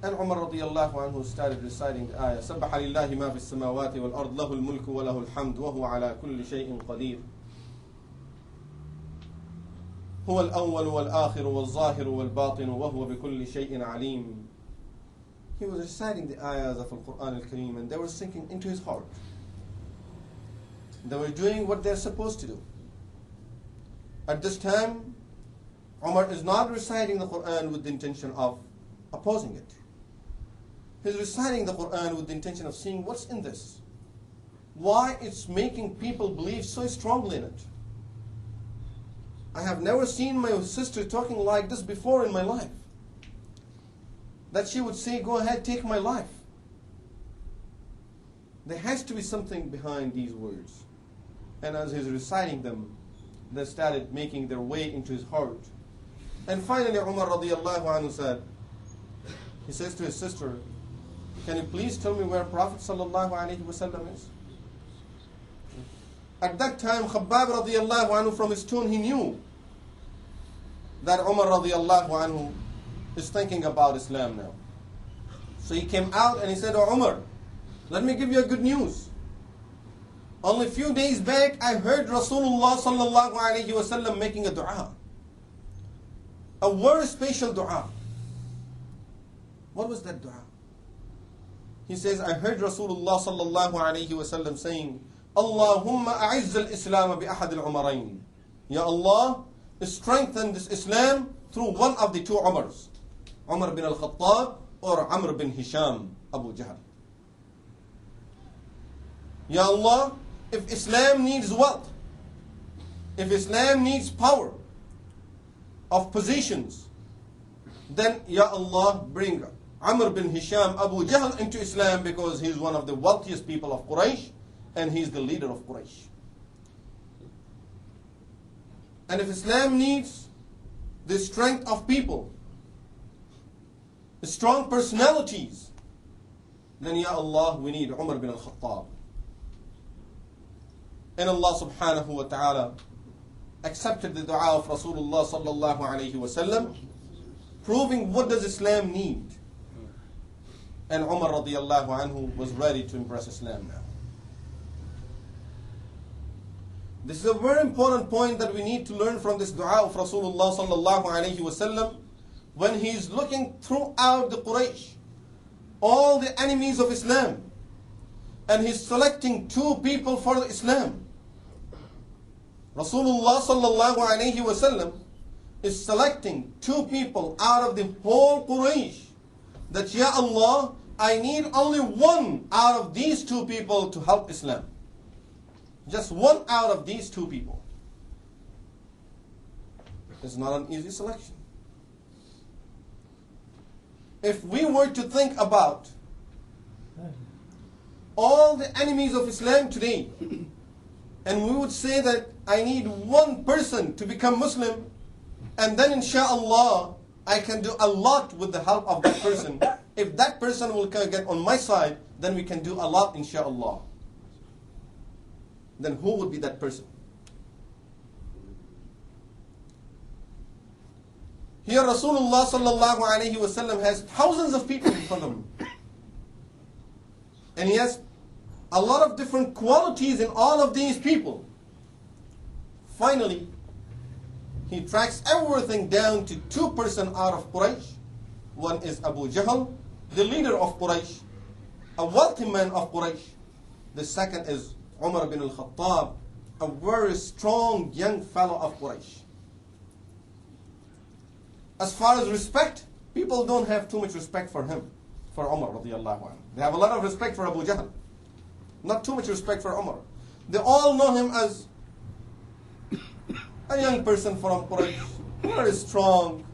And Omar Radiyallahu Anhu started reciting the ayah, سَبَّحَ لِلَّهِ مَا فِي السَّمَاوَاتِ وَالْأَرْضِ لَهُ الْمُلْكُ وَلَهُ الْحَمْدُ وَهُوَ عَلَى كُلِّ شَيْءٍ قَدِيرٌ هُوَ الْأَوَّلُ وَالْآخِرُ وَالظَّاهِرُ وَالْبَاطِنُ وَهُوَ بِكُلِّ شَيْءٍ عَلِيمٌ. He was reciting the ayahs of the Quran al-Kareem, and they were sinking into his heart. They were doing what they're supposed to do. At this time, Umar is not reciting the Quran with the intention of opposing it. He's reciting the Quran with the intention of seeing what's in this. Why it's making people believe so strongly in it. I have never seen my sister talking like this before in my life. That she would say, go ahead, take my life. There has to be something behind these words. And as he's reciting them, they started making their way into his heart. And finally, Omar Radiyallahu Anhu said, he says to his sister, can you please tell me where Prophet Sallallahu Alaihi Wasallam is? At that time, Khabbab Radiyallahu Anhu, from his tone, he knew that Omar Radiyallahu Anhu is thinking about Islam now. So he came out and he said, oh Umar, let me give you a good news. Only a few days back, I heard Rasulullah Sallallahu Alaihi Wasallam making a dua. A very special dua. What was that dua? He says, I heard Rasulullah Sallallahu Alaihi Wasallam saying, Allahumma a'izz al-Islam bi ahad al-Umarayn. Ya Allah, strengthen this Islam through one of the two Umars. Umar bin al-Khattab or Amr bin Hisham, Abu Jahl. Ya Allah, if Islam needs wealth, if Islam needs power of positions, then Ya Allah, bring Amr bin Hisham, Abu Jahl into Islam, because he's one of the wealthiest people of Quraysh and he's the leader of Quraysh. And if Islam needs the strength of people, the strong personalities, then Ya Allah, we need Umar bin al-Khattab. And Allah subhanahu wa ta'ala accepted the dua of Rasulullah sallallahu alayhi wa sallam, proving what does Islam need. And Umar Radiyallahu Anhu was ready to embrace Islam now. This is a very important point that we need to learn from this dua of Rasulullah sallallahu alayhi wa sallam, when he is looking throughout the Quraysh, all the enemies of Islam, and he's selecting two people for Islam. Rasulullah sallallahu alayhi wa sallam is selecting two people out of the whole Quraysh, that Ya Allah, I need only one out of these two people to help Islam. Just one out of these two people. It's not an easy selection. If we were to think about all the enemies of Islam today, and we would say that I need one person to become Muslim, and then inshallah I can do a lot with the help of that person. If that person will get on my side, then we can do a lot inshallah. Then who would be that person? Here Rasulullah sallallahu alayhi wa sallam has thousands of people in front of him. And he has a lot of different qualities in all of these people. Finally, he tracks everything down to two persons out of Quraysh. One is Abu Jahl, the leader of Quraysh, a wealthy man of Quraysh. The second is Umar bin al-Khattab, a very strong young fellow of Quraysh. As far as respect, people don't have too much respect for him, for Umar Radiyallahu Anhu. They have a lot of respect for Abu Jahl, not too much respect for Umar. They all know him as a young person from Quraysh, very strong.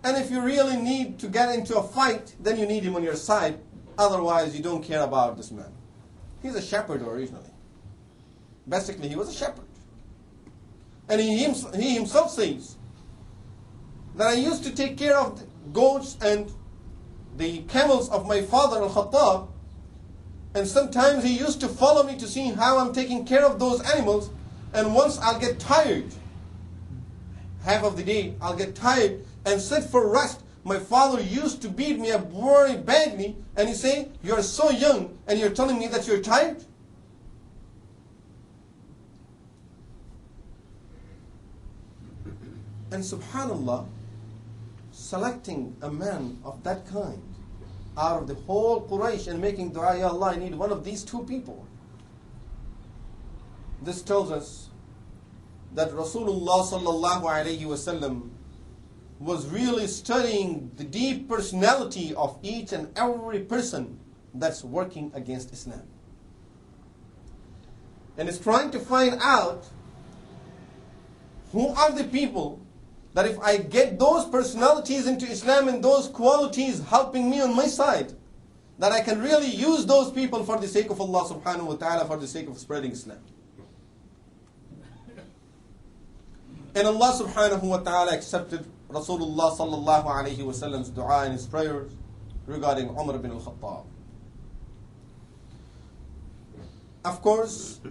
And if you really need to get into a fight, then you need him on your side. Otherwise, you don't care about this man. He's a shepherd originally. Basically, he was a shepherd. And he himself says that I used to take care of the goats and the camels of my father Al-Khattab, and sometimes he used to follow me to see how I'm taking care of those animals, and once I'll get tired, half of the day I'll get tired and sit for rest my father used to beat me up very badly, and he say, you're so young and you're telling me that you're tired? And subhanallah, selecting a man of that kind out of the whole Quraysh and making dua, Ya Allah, I need one of these two people. This tells us that Rasulullah sallallahu alayhi wasallam was really studying the deep personality of each and every person that's working against Islam. And is trying to find out who are the people that if I get those personalities into Islam and those qualities helping me on my side, that I can really use those people for the sake of Allah subhanahu wa ta'ala, for the sake of spreading Islam. And Allah subhanahu wa ta'ala accepted Rasulullah sallallahu alayhi wa sallam's dua and his prayers regarding Umar bin al-Khattab. Of course,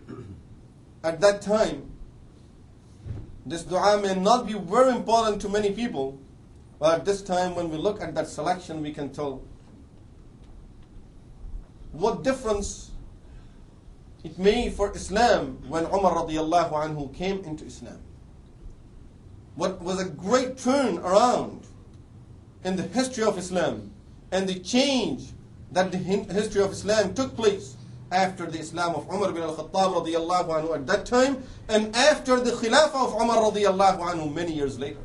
at that time, this dua may not be very important to many people, but at this time when we look at that selection, we can tell what difference it made for Islam when Omar Radiyallahu Anhu came into Islam. What was a great turn around in the history of Islam and the change that the history of Islam took place after the Islam of Umar bin al-Khattab radiyallahu anhu at that time, and after the Khilafah of Umar radiyallahu anhu many years later.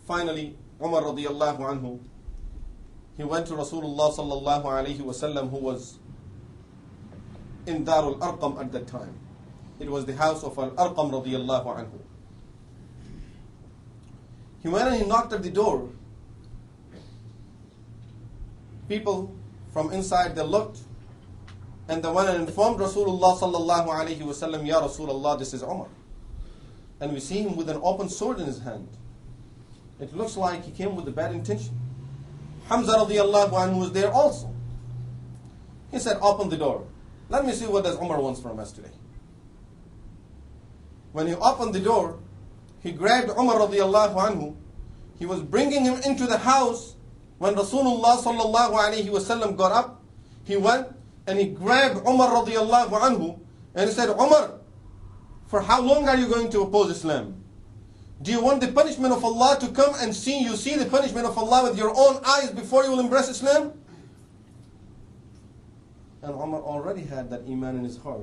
Finally, Umar radiyallahu anhu, he went to Rasulullah sallallahu alayhi wasallam, who was in Darul Arqam at that time. It was the house of Al-Arqam radiyallahu anhu. He went and he knocked at the door. People from inside, they looked and they went and informed Rasulullah sallallahu alayhi wasallam, Ya Rasulullah, this is Umar. And we see him with an open sword in his hand. It looks like he came with a bad intention. Hamza radiyallahu anhu was there also. He said, open the door. Let me see what does Umar wants from us today. When he opened the door, he grabbed Umar radiyallahu anhu. He was bringing him into the house. When Rasulullah sallallahu alayhi wasallam got up, he went and he grabbed Umar radiyallahu anhu and he said, Umar, for how long are you going to oppose Islam? Do you want the punishment of Allah to come and you see the punishment of Allah with your own eyes before you will embrace Islam? And Umar already had that iman in his heart.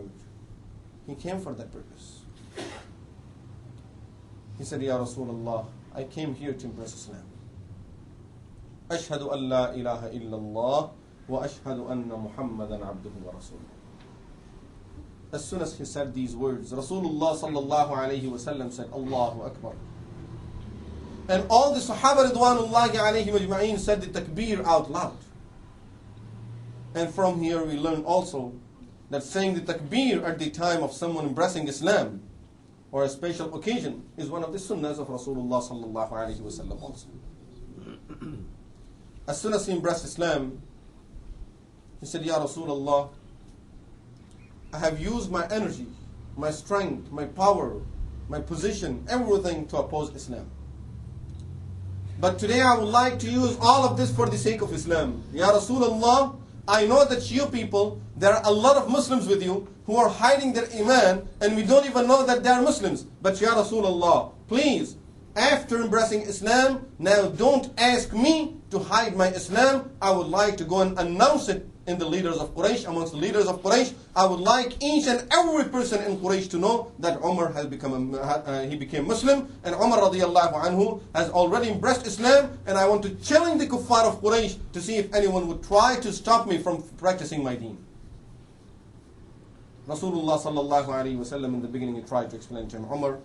He came for that purpose. He said, Ya Rasulullah, I came here to embrace Islam. Ashhadu an la ilaha illallah wa ashhadu anna Muhammadan abduhu wa rasuluh. As soon as he said these words, Rasulullah sallallahu alayhi wa sallam said, Allahu Akbar. And all the Sahaba ridwanullahi alayhim ajma'in said the takbir out loud. And from here we learn also that saying the takbir at the time of someone embracing Islam or a special occasion is one of the sunnahs of Rasulullah sallallahu alayhi wa sallam also. As soon as he embraced Islam, he said, Ya Rasulullah, I have used my energy, my strength, my power, my position, everything to oppose Islam. But today I would like to use all of this for the sake of Islam. Ya Rasulullah, I know that you people, there are a lot of Muslims with you who are hiding their iman and we don't even know that they are Muslims. But Ya Rasulullah, please, after embracing Islam, now don't ask me to hide my Islam. I would like to go and announce it in the leaders of Quraysh, amongst the leaders of Quraysh. I would like each and every person in Quraysh to know that Umar has he became Muslim, and Umar Radiyallahu Anhu has already embraced Islam, and I want to challenge the kuffar of Quraysh to see if anyone would try to stop me from practicing my deen. Rasulullah sallallahu alayhi wa sallam in the beginning he tried to explain to him, Umar,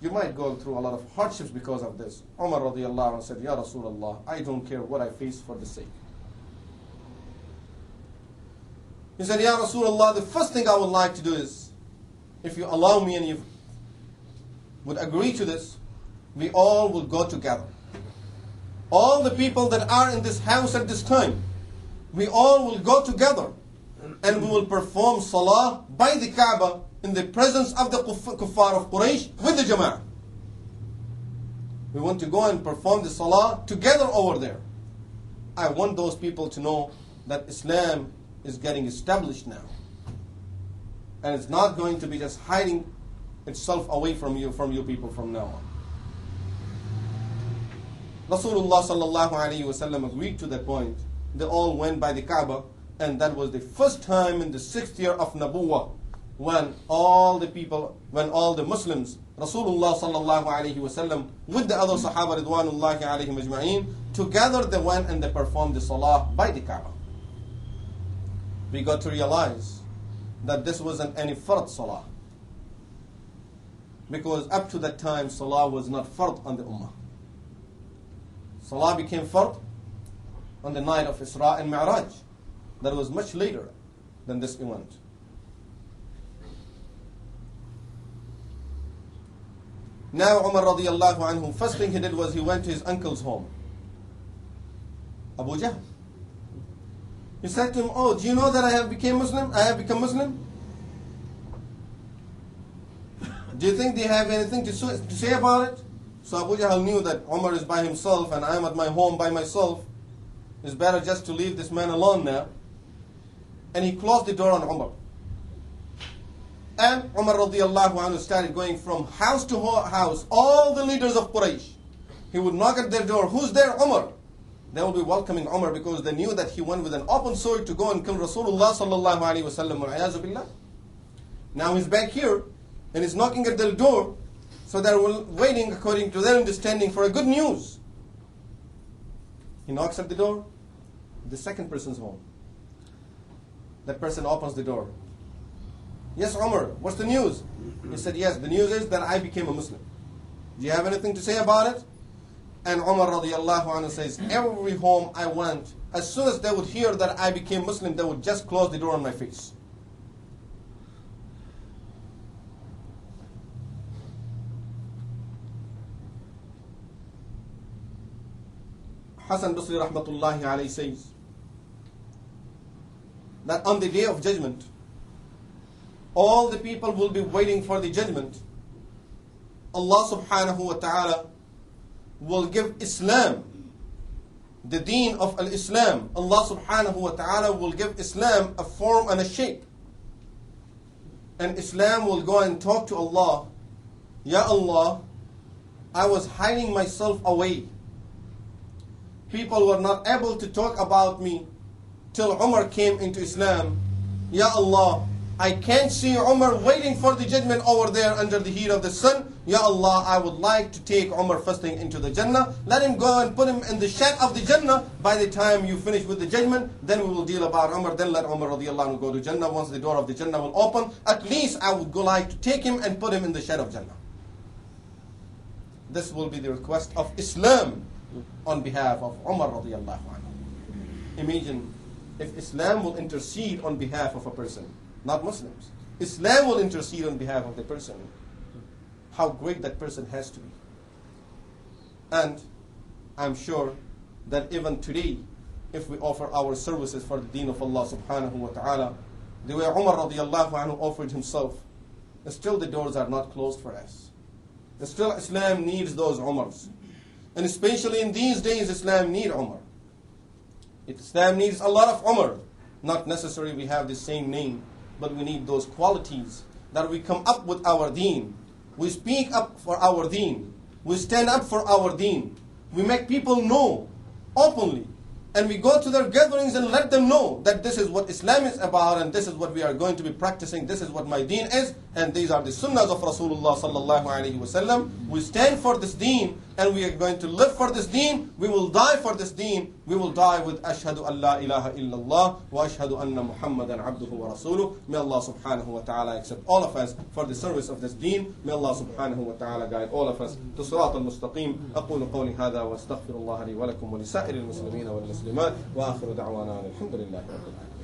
you might go through a lot of hardships because of this. Umar Radiyallahu Anhu said, Ya Rasulullah, I don't care what I face for the sake. He said, Ya Rasulullah, the first thing I would like to do is, if you allow me and you would agree to this, we all will go together. All the people that are in this house at this time, we all will go together and we will perform salah by the Kaaba in the presence of the kuffar of Quraysh with the Jama'ah. We want to go and perform the salah together over there. I want those people to know that Islam is getting established now. And it's not going to be just hiding itself away from you people from now on. Rasulullah sallallahu alayhi wasallam agreed to that point. They all went by the Kaaba, and that was the first time in the 6th year of Nabuwah when all the Muslims, Rasulullah sallallahu alayhi wasallam with the other Sahaba ridwanullahi alayhim ajma'een, together they went and they performed the Salah by the Kaaba. We got to realize that this wasn't any fard Salah, because up to that time Salah was not fard on the Ummah. Salah became fard on the night of Isra and Mi'raj. That was much later than this event. Now Omar Radiyallahu Anhu, first thing he did was he went to his uncle's home, Abu Jahl. He said to him, "Oh, do you know that I have become Muslim? Do you think they have anything to say about it?" So Abu Jahl knew that Umar is by himself and I am at my home by myself. It's better just to leave this man alone now. And he closed the door on Umar. And Umar Radiyallahu Anhu started going from house to house, all the leaders of Quraysh. He would knock at their door. "Who's there? Umar." They will be welcoming Umar because they knew that he went with an open sword to go and kill Rasulullah sallallahu alayhi wa sallam. Now he's back here and he's knocking at their door. So they're waiting, according to their understanding, for a good news. He knocks at the door. The second person's home. That person opens the door. "Yes, Umar, what's the news?" He said, "Yes, the news is that I became a Muslim. Do you have anything to say about it?" And Umar Radiyallahu Anhu says, every home I went, as soon as they would hear that I became Muslim, they would just close the door on my face. Hasan Basri rahmatullahi alayhi says that on the day of judgment, all the people will be waiting for the judgment. Allah subhanahu wa ta'ala will give Islam, the deen of al-Islam. Allah subhanahu wa ta'ala will give Islam a form and a shape. And Islam will go and talk to Allah. "Ya Allah, I was hiding myself away. People were not able to talk about me till Umar came into Islam. Ya Allah, I can't see Umar waiting for the judgment over there under the heat of the sun. Ya Allah, I would like to take Umar first thing into the Jannah. Let him go and put him in the shade of the Jannah. By the time you finish with the judgment, then we will deal about Umar. Then let Umar Radiyallahu Anhu go to Jannah. Once the door of the Jannah will open, at least I would go like to take him and put him in the shade of Jannah." This will be the request of Islam on behalf of Umar Radiyallahu Anhu. Imagine if Islam will intercede on behalf of a person, not Muslims. Islam will intercede on behalf of the person. How great that person has to be. And I'm sure that even today, if we offer our services for the deen of Allah subhanahu wa ta'ala, the way Umar Radiyallahu Anhu offered himself, still the doors are not closed for us. Still Islam needs those Umars. And especially in these days, Islam needs Umar. Islam needs a lot of Umar. Not necessarily we have the same name, but we need those qualities that we come up with our deen. We speak up for our deen. We stand up for our deen. We make people know openly. And we go to their gatherings and let them know that this is what Islam is about and this is what we are going to be practicing. This is what my deen is. And these are the sunnahs of Rasulullah sallallahu alayhi wa sallam. We stand for this deen and we are going to live for this deen. We will die for this deen. We will die with Ashhadu an la ilaha illallah wa ashhadu anna Muhammadan abduhu wa rasuluh. May Allah subhanahu wa ta'ala accept all of us for the service of this deen. May Allah subhanahu wa ta'ala guide all of us to sirat al-mustaqim. أقول قولي هذا وأستغفر الله لي ولكم ولسائر المسلمين والمسلمات وآخر دعوانا الحمد لله رب العالمين.